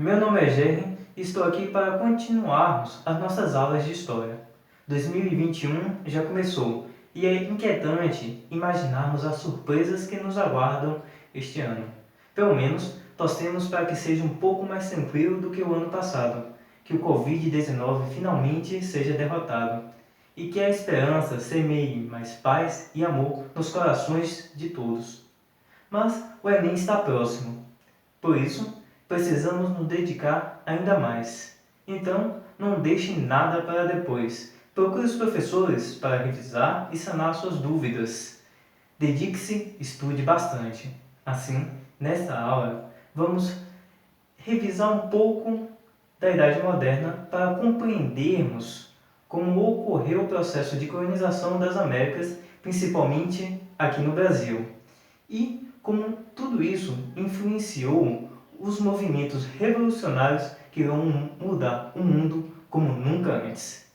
Meu nome é Jerry e estou aqui para continuarmos as nossas aulas de História. 2021 já começou e é inquietante imaginarmos as surpresas que nos aguardam este ano. Pelo menos, torcemos para que seja um pouco mais tranquilo do que o ano passado, que o Covid-19 finalmente seja derrotado e que a esperança semeie mais paz e amor nos corações de todos. Mas o Enem está próximo. Por isso, precisamos nos dedicar ainda mais. Então, não deixe nada para depois. Procure os professores para revisar e sanar suas dúvidas. Dedique-se, estude bastante. Assim, nesta aula, vamos revisar um pouco da Idade Moderna para compreendermos como ocorreu o processo de colonização das Américas, principalmente aqui no Brasil, e como tudo isso influenciou os movimentos revolucionários que irão mudar o mundo como nunca antes.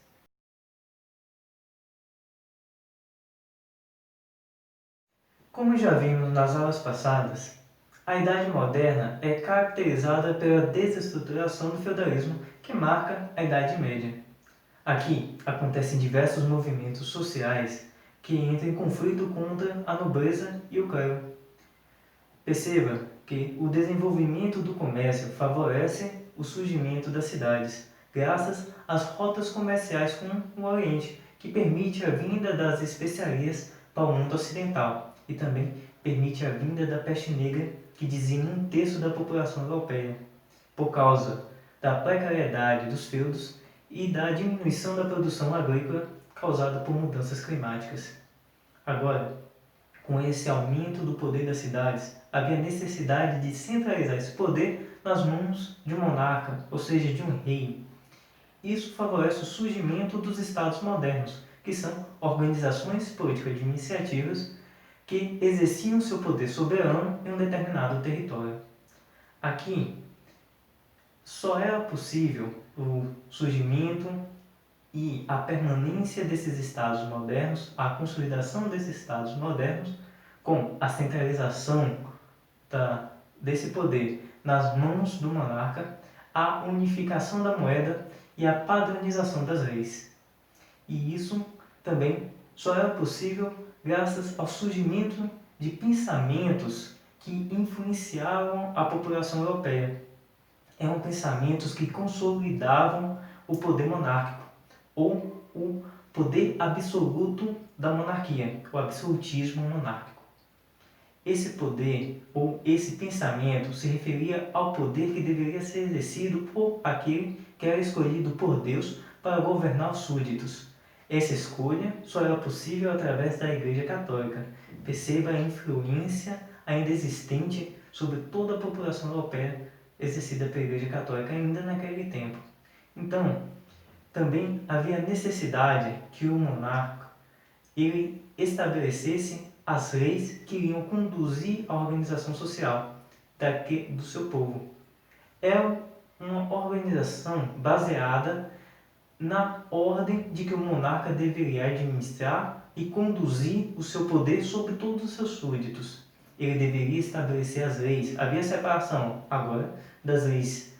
Como já vimos nas aulas passadas, a Idade Moderna é caracterizada pela desestruturação do feudalismo que marca a Idade Média. Aqui acontecem diversos movimentos sociais que entram em conflito contra a nobreza e o clero. Perceba que o desenvolvimento do comércio favorece o surgimento das cidades, graças às rotas comerciais com o Oriente, que permite a vinda das especiarias para o mundo ocidental e também permite a vinda da peste negra, que dizima um terço da população europeia, por causa da precariedade dos feudos e da diminuição da produção agrícola causada por mudanças climáticas. Agora, com esse aumento do poder das cidades, havia necessidade de centralizar esse poder nas mãos de um monarca, ou seja, de um rei. Isso favorece o surgimento dos estados modernos, que são organizações político-administrativas que exerciam seu poder soberano em um determinado território. Aqui, só era possível o surgimento e a permanência desses estados modernos, a consolidação desses estados modernos, com a centralização desse poder nas mãos do monarca, a unificação da moeda e a padronização das leis. E isso também só era possível graças ao surgimento de pensamentos que influenciavam a população europeia. Eram pensamentos que consolidavam o poder monárquico, ou o poder absoluto da monarquia, o absolutismo monárquico. Esse poder ou esse pensamento se referia ao poder que deveria ser exercido por aquele que era escolhido por Deus para governar os súditos. Essa escolha só era possível através da Igreja Católica. Perceba a influência ainda existente sobre toda a população europeia exercida pela Igreja Católica ainda naquele tempo. Então, também havia necessidade que o monarca ele estabelecesse as leis que iriam conduzir a organização social do seu povo. É uma organização baseada na ordem de que o monarca deveria administrar e conduzir o seu poder sobre todos os seus súditos. Ele deveria estabelecer as leis. Havia separação agora das leis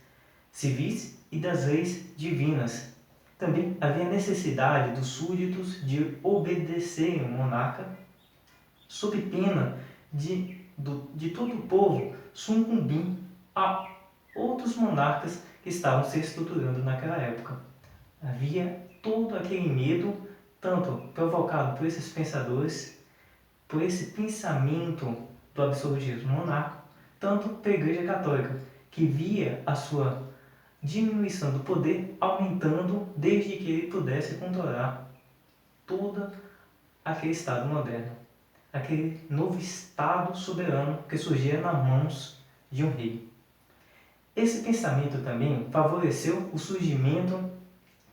civis e das leis divinas. Também havia necessidade dos súditos de obedecerem ao monarca, sob pena de todo o povo sucumbir a outros monarcas que estavam se estruturando naquela época. Havia todo aquele medo, tanto provocado por esses pensadores, por esse pensamento do absolutismo monárquico, tanto pela Igreja Católica, que via a sua diminuição do poder aumentando desde que ele pudesse controlar todo aquele Estado moderno, aquele novo Estado soberano que surgia nas mãos de um rei. Esse pensamento também favoreceu o surgimento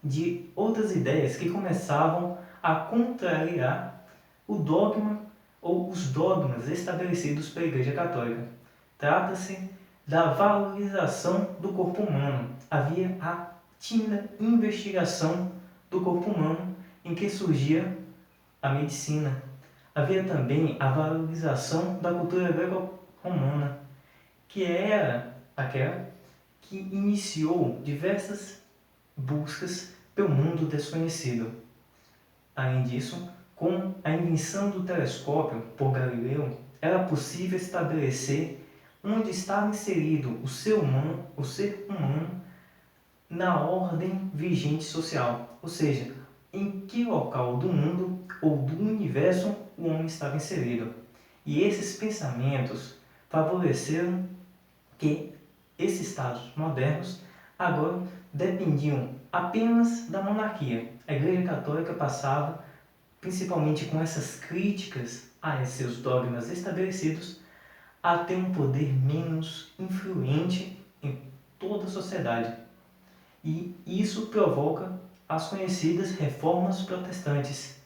de outras ideias que começavam a contrariar o dogma ou os dogmas estabelecidos pela Igreja Católica. Trata-se da valorização do corpo humano. Havia a tímida investigação do corpo humano em que surgia a medicina. Havia também a valorização da cultura greco-romana, que era aquela que iniciou diversas buscas pelo mundo desconhecido. Além disso, com a invenção do telescópio por Galileu, era possível estabelecer onde estava inserido o ser humano na ordem vigente social, ou seja, em que local do mundo ou do universo o homem estava inserido. E esses pensamentos favoreceram que esses estados modernos agora dependiam apenas da monarquia. A Igreja Católica passava, principalmente com essas críticas a seus dogmas estabelecidos, a ter um poder menos influente em toda a sociedade. E isso provoca as conhecidas reformas protestantes,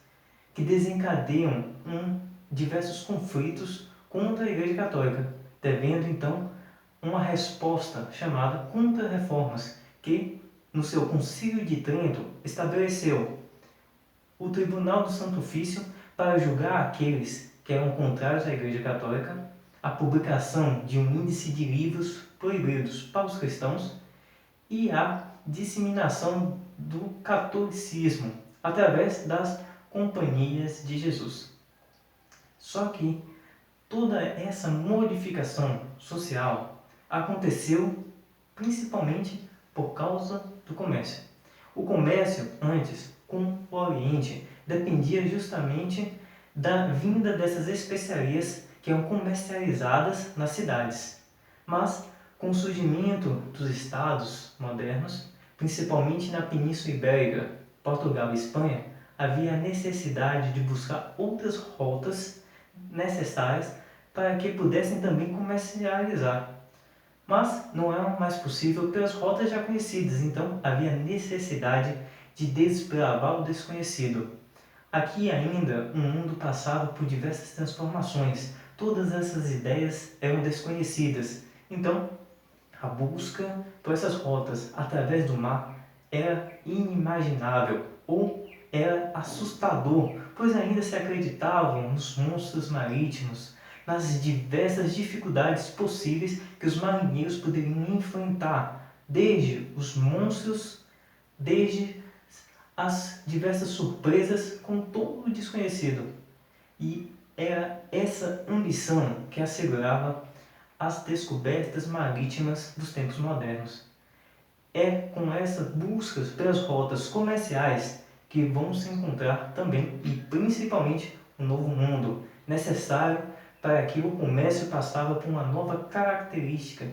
que desencadeiam diversos conflitos contra a Igreja Católica, devendo então uma resposta chamada Contra-Reformas, que no seu Concílio de Trento estabeleceu o Tribunal do Santo Ofício para julgar aqueles que eram contrários à Igreja Católica, a publicação de um índice de livros proibidos para os cristãos e a disseminação do catolicismo através das companhias de Jesus. Só que toda essa modificação social aconteceu principalmente por causa do comércio. O comércio antes com o Oriente dependia justamente da vinda dessas especiarias que eram comercializadas nas cidades. Mas com o surgimento dos estados modernos, principalmente na Península Ibérica, Portugal e Espanha, havia a necessidade de buscar outras rotas necessárias para que pudessem também comercializar. Mas não era mais possível pelas rotas já conhecidas, então havia necessidade de desbravar o desconhecido. Aqui ainda o mundo passava por diversas transformações, todas essas ideias eram desconhecidas, então a busca por essas rotas através do mar era inimaginável ou era assustador, pois ainda se acreditavam nos monstros marítimos, nas diversas dificuldades possíveis que os marinheiros poderiam enfrentar, desde os monstros, desde as diversas surpresas com todo o desconhecido. E era essa ambição que assegurava as descobertas marítimas dos tempos modernos. É com essas buscas pelas rotas comerciais que vão se encontrar também e principalmente um novo mundo, necessário para que o comércio passava por uma nova característica,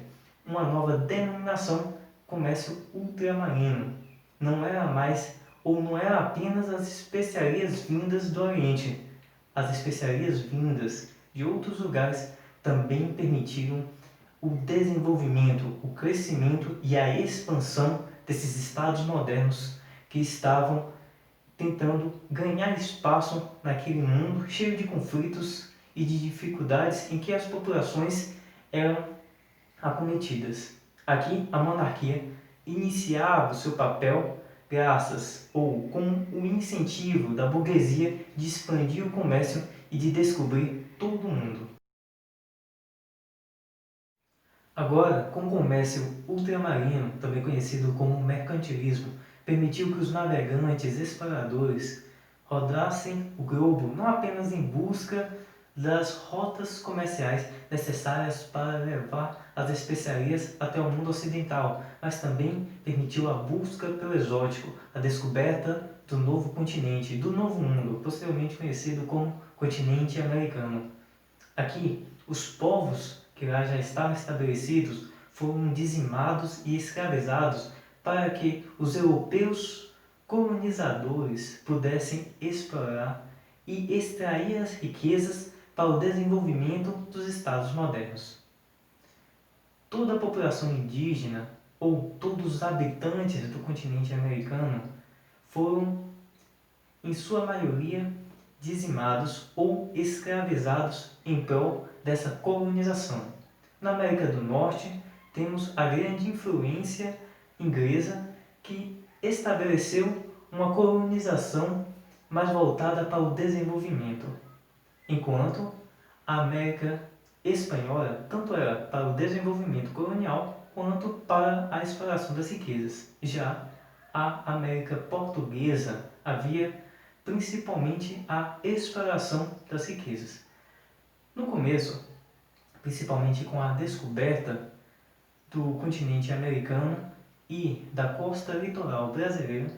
uma nova denominação, comércio ultramarino. Não era mais ou não era apenas as especiarias vindas do Oriente. As especiarias vindas de outros lugares também permitiram o desenvolvimento, o crescimento e a expansão desses estados modernos que estavam tentando ganhar espaço naquele mundo cheio de conflitos e de dificuldades em que as populações eram acometidas. Aqui, a monarquia iniciava o seu papel graças ou com o incentivo da burguesia de expandir o comércio e de descobrir todo o mundo. Agora, com o comércio ultramarino, também conhecido como mercantilismo, permitiu que os navegantes exploradores rodassem o globo não apenas em busca das rotas comerciais necessárias para levar as especiarias até o mundo ocidental, mas também permitiu a busca pelo exótico, a descoberta do novo continente, do novo mundo, posteriormente conhecido como continente americano. Aqui, os povos que lá já estavam estabelecidos foram dizimados e escravizados para que os europeus colonizadores pudessem explorar e extrair as riquezas para o desenvolvimento dos estados modernos. Toda a população indígena ou todos os habitantes do continente americano foram, em sua maioria, dizimados ou escravizados em prol dessa colonização. Na América do Norte, temos a grande influência inglesa que estabeleceu uma colonização mais voltada para o desenvolvimento, enquanto a América espanhola tanto era para o desenvolvimento colonial quanto para a exploração das riquezas. Já a América Portuguesa havia principalmente a exploração das riquezas. No começo, principalmente com a descoberta do continente americano e da costa litoral brasileira,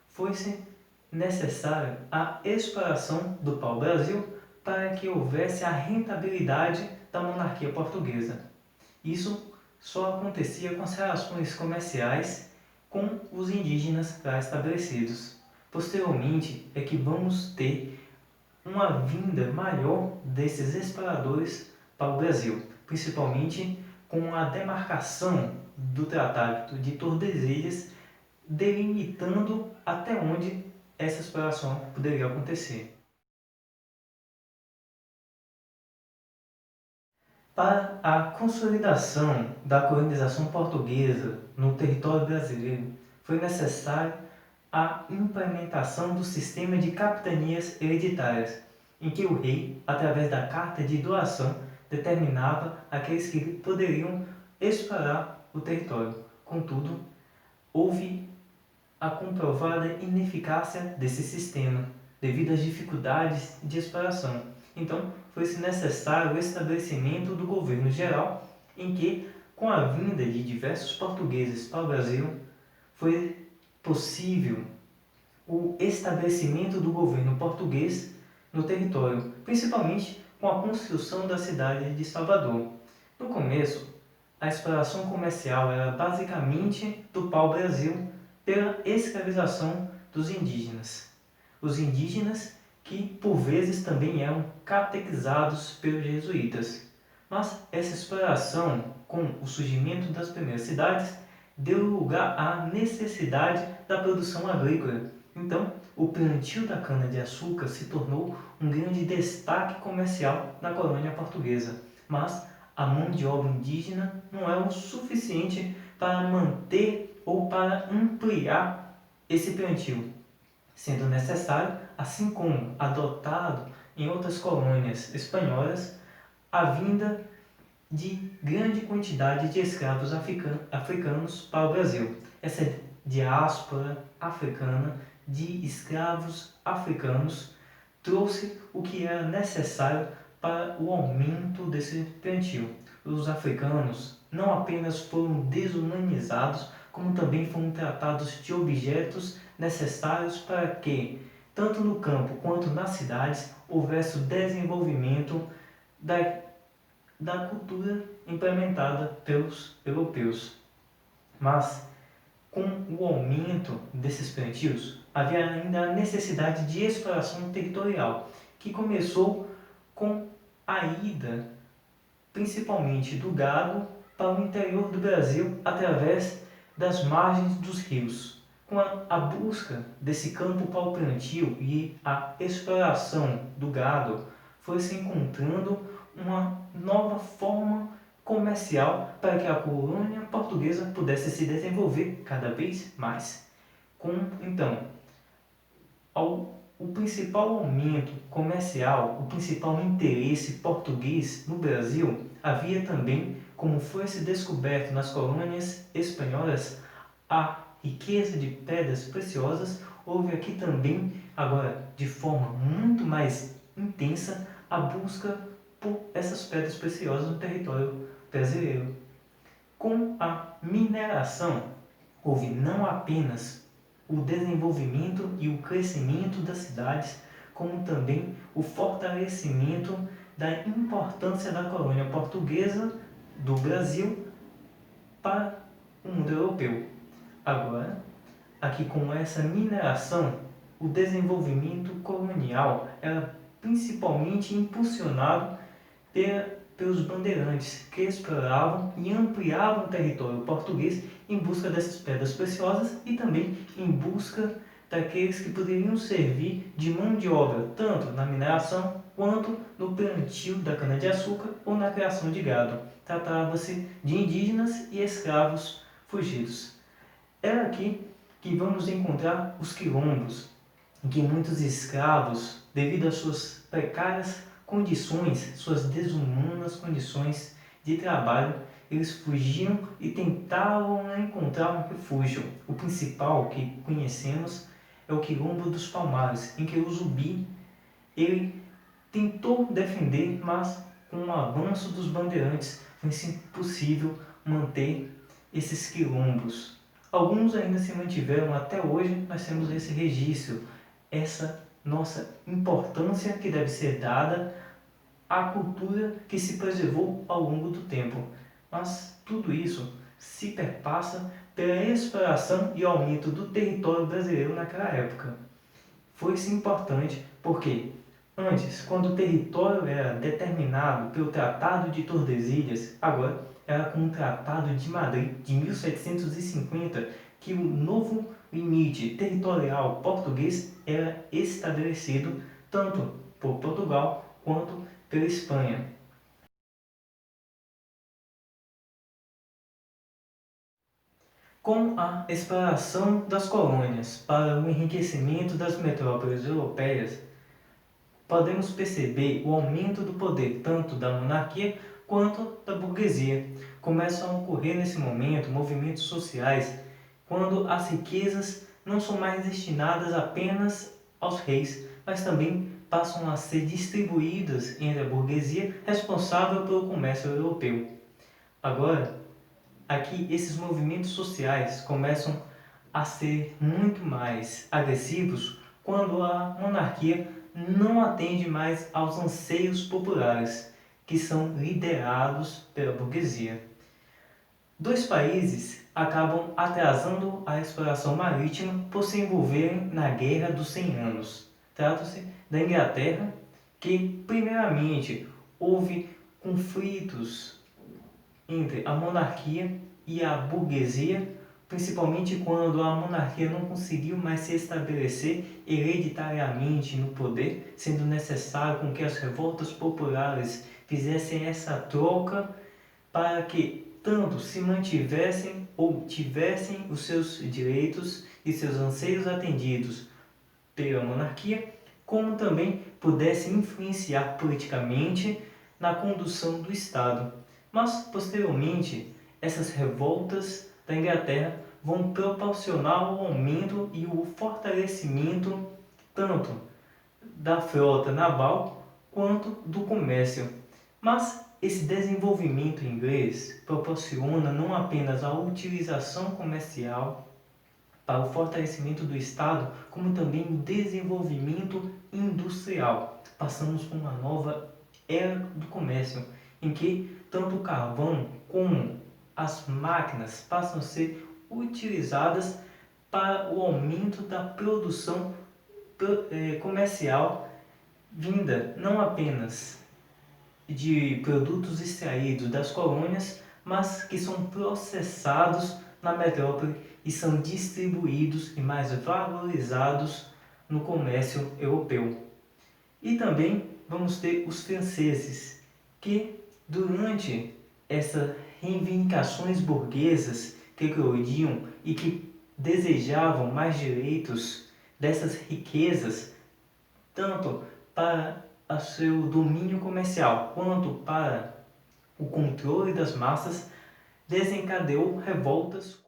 foi-se necessária a exploração do pau-brasil para que houvesse a rentabilidade da monarquia portuguesa. Isso só acontecia com as relações comerciais com os indígenas lá estabelecidos. Posteriormente é que vamos ter uma vinda maior desses exploradores para o Brasil, principalmente com a demarcação do Tratado de Tordesilhas, delimitando até onde essa exploração poderia acontecer. Para a consolidação da colonização portuguesa no território brasileiro, foi necessário a implementação do sistema de capitanias hereditárias, em que o rei, através da carta de doação, determinava aqueles que poderiam explorar o território. Contudo, houve a comprovada ineficácia desse sistema, devido às dificuldades de exploração. Então, foi-se necessário o estabelecimento do governo geral, em que, com a vinda de diversos portugueses para o Brasil, foi possível o estabelecimento do governo português no território, principalmente com a construção da cidade de Salvador. No começo, a exploração comercial era basicamente do pau-brasil pela escravização dos indígenas. Os indígenas que, por vezes, também eram catequizados pelos jesuítas. Mas essa exploração, com o surgimento das primeiras cidades, deu lugar à necessidade da produção agrícola. Então, o plantio da cana-de-açúcar se tornou um grande destaque comercial na colônia portuguesa. Mas a mão de obra indígena não é o suficiente para manter ou para ampliar esse plantio, sendo necessário, assim como adotado em outras colônias espanholas, a vinda de grande quantidade de escravos africanos para o Brasil. Essa diáspora africana de escravos africanos trouxe o que era necessário para o aumento desse plantio. Os africanos não apenas foram desumanizados, como também foram tratados de objetos necessários para que, tanto no campo quanto nas cidades, houvesse o desenvolvimento da cultura implementada pelos europeus. Mas, com o aumento desses plantios, havia ainda a necessidade de exploração territorial, que começou com a ida, principalmente do gado, para o interior do Brasil através das margens dos rios. Com a busca desse campo para o plantio e a exploração do gado, foi se encontrando uma nova forma comercial para que a colônia portuguesa pudesse se desenvolver cada vez mais. O principal aumento comercial, o principal interesse português no Brasil, havia também, como foi-se descoberto nas colônias espanholas, a riqueza de pedras preciosas. Houve aqui também, agora de forma muito mais intensa, a busca por essas pedras preciosas no território brasileiro. Com a mineração, houve não apenas o desenvolvimento e o crescimento das cidades, como também o fortalecimento da importância da colônia portuguesa do Brasil para o mundo europeu. Agora, aqui com essa mineração, o desenvolvimento colonial era principalmente impulsionado pelos bandeirantes, que exploravam e ampliavam o território português em busca dessas pedras preciosas e também em busca daqueles que poderiam servir de mão de obra, tanto na mineração quanto no plantio da cana-de-açúcar ou na criação de gado. Tratava-se de indígenas e escravos fugidos. É aqui que vamos encontrar os quilombos, em que muitos escravos, devido às suas precárias condições, suas desumanas condições de trabalho, eles fugiam e tentavam encontrar um refúgio. O principal que conhecemos é o Quilombo dos Palmares, em que o Zumbi ele tentou defender, mas com o avanço dos bandeirantes foi impossível manter esses quilombos. Alguns ainda se mantiveram até hoje, nós temos esse registro, essa nossa importância que deve ser dada à cultura que se preservou ao longo do tempo. Mas tudo isso se perpassa pela exploração e aumento do território brasileiro naquela época. Foi-se importante porque antes, quando o território era determinado pelo Tratado de Tordesilhas, agora era com o Tratado de Madrid de 1750 que o novo limite territorial português era estabelecido tanto por Portugal quanto pela Espanha. Com a exploração das colônias para o enriquecimento das metrópoles europeias, podemos perceber o aumento do poder tanto da monarquia quanto da burguesia. Começam a ocorrer nesse momento movimentos sociais quando as riquezas não são mais destinadas apenas aos reis, mas também passam a ser distribuídas entre a burguesia responsável pelo comércio europeu. Agora, aqui esses movimentos sociais começam a ser muito mais agressivos quando a monarquia não atende mais aos anseios populares, que são liderados pela burguesia. Dois países acabam atrasando a exploração marítima por se envolverem na Guerra dos 100 Anos. Trata-se da Inglaterra, que primeiramente houve conflitos entre a monarquia e a burguesia, principalmente quando a monarquia não conseguiu mais se estabelecer hereditariamente no poder, sendo necessário com que as revoltas populares fizessem essa troca para que tanto se mantivessem ou tivessem os seus direitos e seus anseios atendidos pela monarquia, como também pudessem influenciar politicamente na condução do Estado. Mas, posteriormente, essas revoltas da Inglaterra vão proporcionar o aumento e o fortalecimento tanto da frota naval quanto do comércio. Mas esse desenvolvimento inglês proporciona não apenas a utilização comercial para o fortalecimento do Estado, como também o desenvolvimento industrial. Passamos por uma nova era do comércio, em que tanto o carvão como as máquinas passam a ser utilizadas para o aumento da produção comercial vinda não apenas de produtos extraídos das colônias, mas que são processados na metrópole e são distribuídos e mais valorizados no comércio europeu. E também vamos ter os franceses, que durante essas reivindicações burguesas que eclodiam e que desejavam mais direitos dessas riquezas, tanto para o seu domínio comercial quanto para o controle das massas, desencadeou revoltas.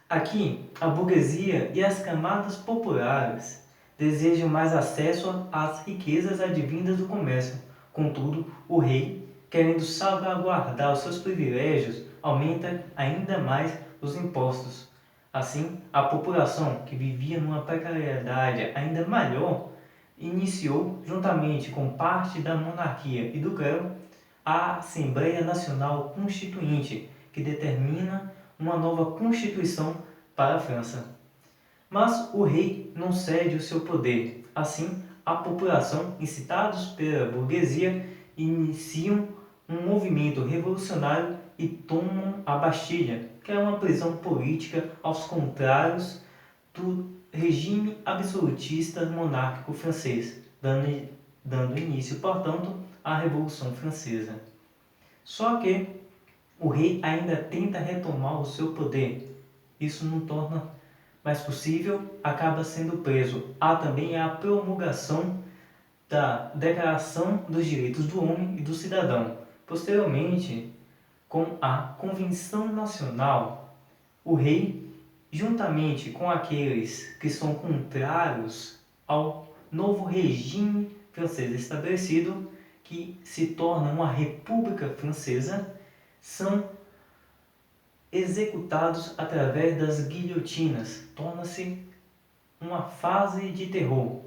Aqui, a burguesia e as camadas populares desejam mais acesso às riquezas advindas do comércio. Contudo, o rei, querendo salvaguardar os seus privilégios, aumenta ainda mais os impostos. Assim, a população, que vivia numa precariedade ainda maior, iniciou, juntamente com parte da monarquia e do clero, a Assembleia Nacional Constituinte, que determina uma nova constituição para a França. Mas o rei não cede o seu poder. Assim, a população, incitados pela burguesia, iniciam um movimento revolucionário e tomam a Bastilha, que é uma prisão política aos contrários do regime absolutista monárquico francês, dando início, portanto, à Revolução Francesa. Só que o rei ainda tenta retomar o seu poder. Isso não torna mais possível, acaba sendo preso. Há também a promulgação da Declaração dos Direitos do Homem e do Cidadão. Posteriormente, com a Convenção Nacional, o rei, juntamente com aqueles que são contrários ao novo regime francês estabelecido, que se torna uma república francesa, são executados através das guilhotinas. Torna-se uma fase de terror,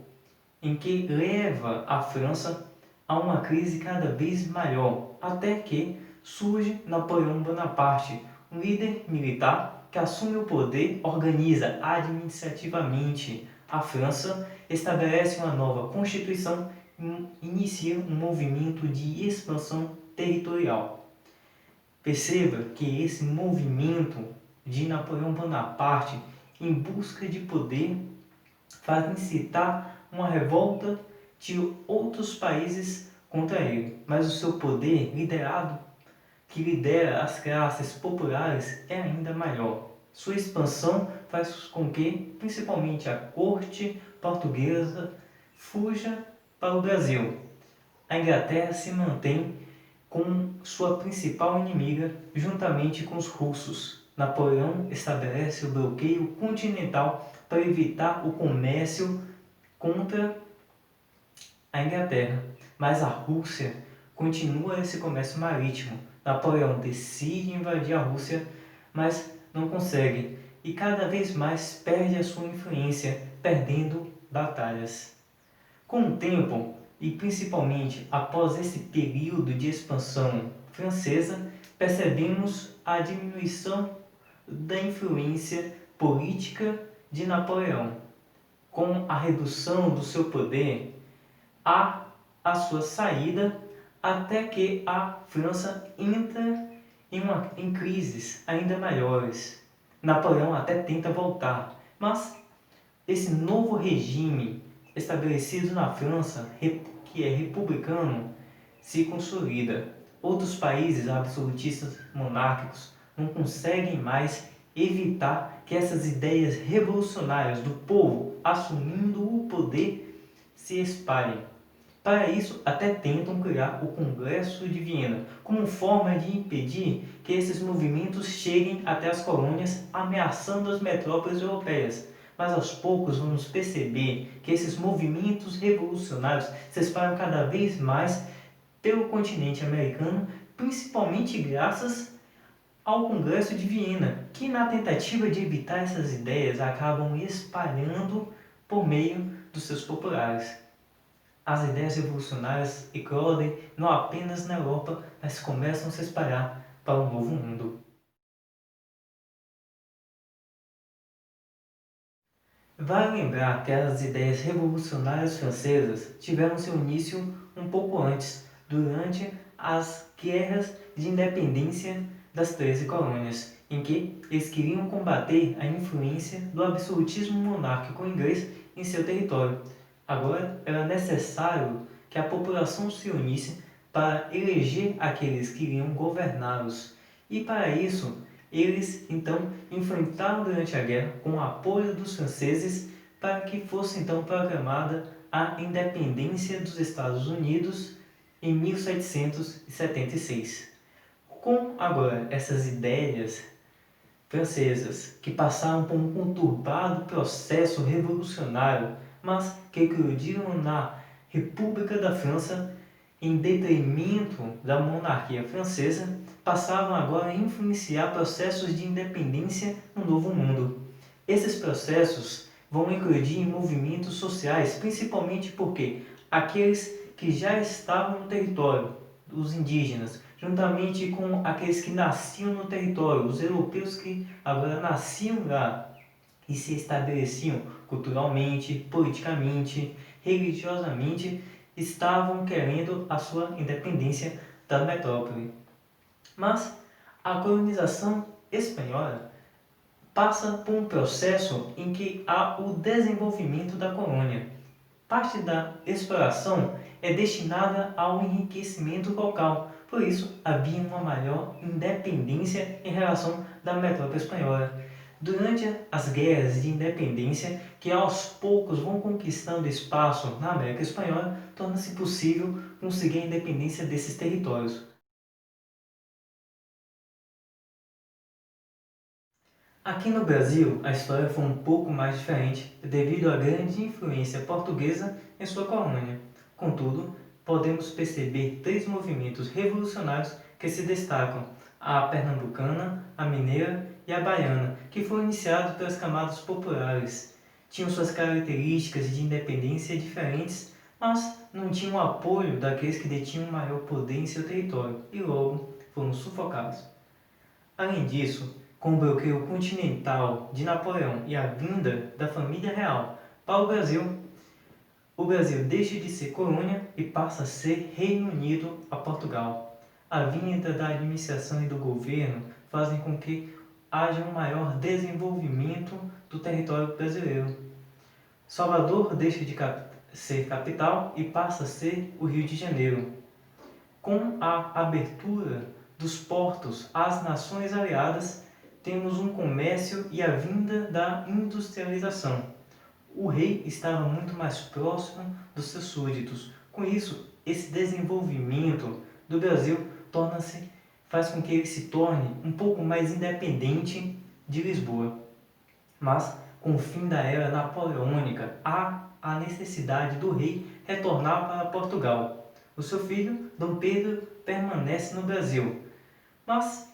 em que leva a França a uma crise cada vez maior, até que surge Napoleão Bonaparte, um líder militar que assume o poder, organiza administrativamente a França, estabelece uma nova constituição e inicia um movimento de expansão territorial. Perceba que esse movimento de Napoleão Bonaparte em busca de poder faz incitar uma revolta de outros países contra ele, mas o seu poder que lidera as classes populares é ainda maior. Sua expansão faz com que, principalmente a corte portuguesa, fuja para o Brasil. A Inglaterra se mantém com sua principal inimiga, juntamente com os russos. Napoleão estabelece o bloqueio continental para evitar o comércio contra a Inglaterra, mas a Rússia continua esse comércio marítimo. Napoleão decide invadir a Rússia, mas não consegue e cada vez mais perde a sua influência, perdendo batalhas. Com o tempo, e principalmente após esse período de expansão francesa, percebemos a diminuição da influência política de Napoleão. Com a redução do seu poder, há a sua saída até que a França entra em crises ainda maiores. Napoleão até tenta voltar, mas esse novo regime estabelecido na França, que é republicano, se consolida. Outros países absolutistas monárquicos não conseguem mais evitar que essas ideias revolucionárias do povo assumindo o poder se espalhem. Para isso, até tentam criar o Congresso de Viena, como forma de impedir que esses movimentos cheguem até as colônias, ameaçando as metrópoles europeias. Mas aos poucos vamos perceber que esses movimentos revolucionários se espalham cada vez mais pelo continente americano, principalmente graças ao Congresso de Viena, que na tentativa de evitar essas ideias acabam espalhando por meio dos seus populares. As ideias revolucionárias eclodem não apenas na Europa, mas começam a se espalhar para o novo mundo. Vale lembrar que as ideias revolucionárias francesas tiveram seu início um pouco antes, durante as guerras de independência das 13 colônias, em que eles queriam combater a influência do absolutismo monárquico inglês em seu território. Agora era necessário que a população se unisse para eleger aqueles que iriam governá-los, e para isso eles então enfrentaram durante a guerra com o apoio dos franceses para que fosse então proclamada a independência dos Estados Unidos em 1776. Com agora essas ideias francesas que passaram por um conturbado processo revolucionário, mas que eclodiram na República da França em detrimento da monarquia francesa, passavam agora a influenciar processos de independência no Novo Mundo. Esses processos vão eclodir em movimentos sociais, principalmente porque aqueles que já estavam no território, os indígenas, juntamente com aqueles que nasciam no território, os europeus que agora nasciam lá e se estabeleciam culturalmente, politicamente, religiosamente, estavam querendo a sua independência da metrópole. Mas a colonização espanhola passa por um processo em que há o desenvolvimento da colônia. Parte da exploração é destinada ao enriquecimento local, por isso havia uma maior independência em relação da metrópole espanhola. Durante as guerras de independência, que aos poucos vão conquistando espaço na América Espanhola, torna-se possível conseguir a independência desses territórios. Aqui no Brasil, a história foi um pouco mais diferente devido à grande influência portuguesa em sua colônia. Contudo, podemos perceber três movimentos revolucionários que se destacam: a pernambucana, a mineira e a baiana, que foram iniciados pelas camadas populares. Tinham suas características de independência diferentes, mas não tinham o apoio daqueles que detinham maior poder em seu território e logo foram sufocados. Além disso, com o bloqueio continental de Napoleão e a vinda da família real para o Brasil deixa de ser colônia e passa a ser Reino Unido a Portugal. A vinda da administração e do governo fazem com que haja um maior desenvolvimento do território brasileiro. Salvador deixa de ser capital e passa a ser o Rio de Janeiro. Com a abertura dos portos às nações aliadas, temos um comércio e a vinda da industrialização. O rei estava muito mais próximo dos seus súditos. Com isso, esse desenvolvimento do Brasil faz com que ele se torne um pouco mais independente de Lisboa. Mas, com o fim da era napoleônica, há a necessidade do rei retornar para Portugal. O seu filho, Dom Pedro, permanece no Brasil, mas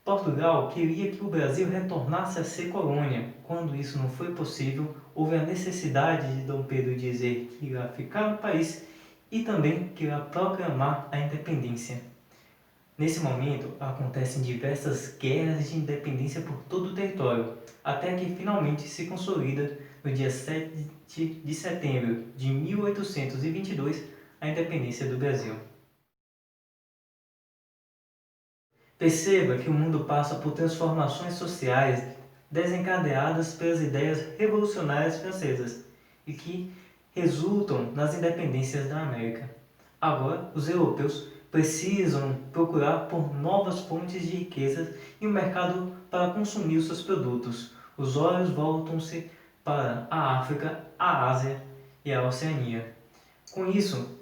Portugal queria que o Brasil retornasse a ser colônia. Quando isso não foi possível, houve a necessidade de Dom Pedro dizer que irá ficar no país e também que irá proclamar a independência. Nesse momento, acontecem diversas guerras de independência por todo o território, até que finalmente se consolida no dia 7 de setembro de 1822 a independência do Brasil. Perceba que o mundo passa por transformações sociais desencadeadas pelas ideias revolucionárias francesas e que resultam nas independências da América. Agora, os europeus precisam procurar por novas fontes de riquezas e um mercado para consumir os seus produtos. Os olhos voltam-se para a África, a Ásia e a Oceania. Com isso,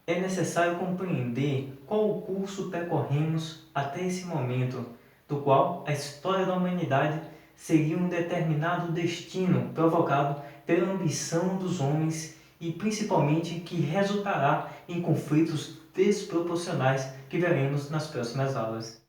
é necessário compreender qual o curso percorremos até esse momento, do qual a história da humanidade seguiu um determinado destino provocado pela ambição dos homens e principalmente que resultará em conflitos desproporcionais que veremos nas próximas aulas.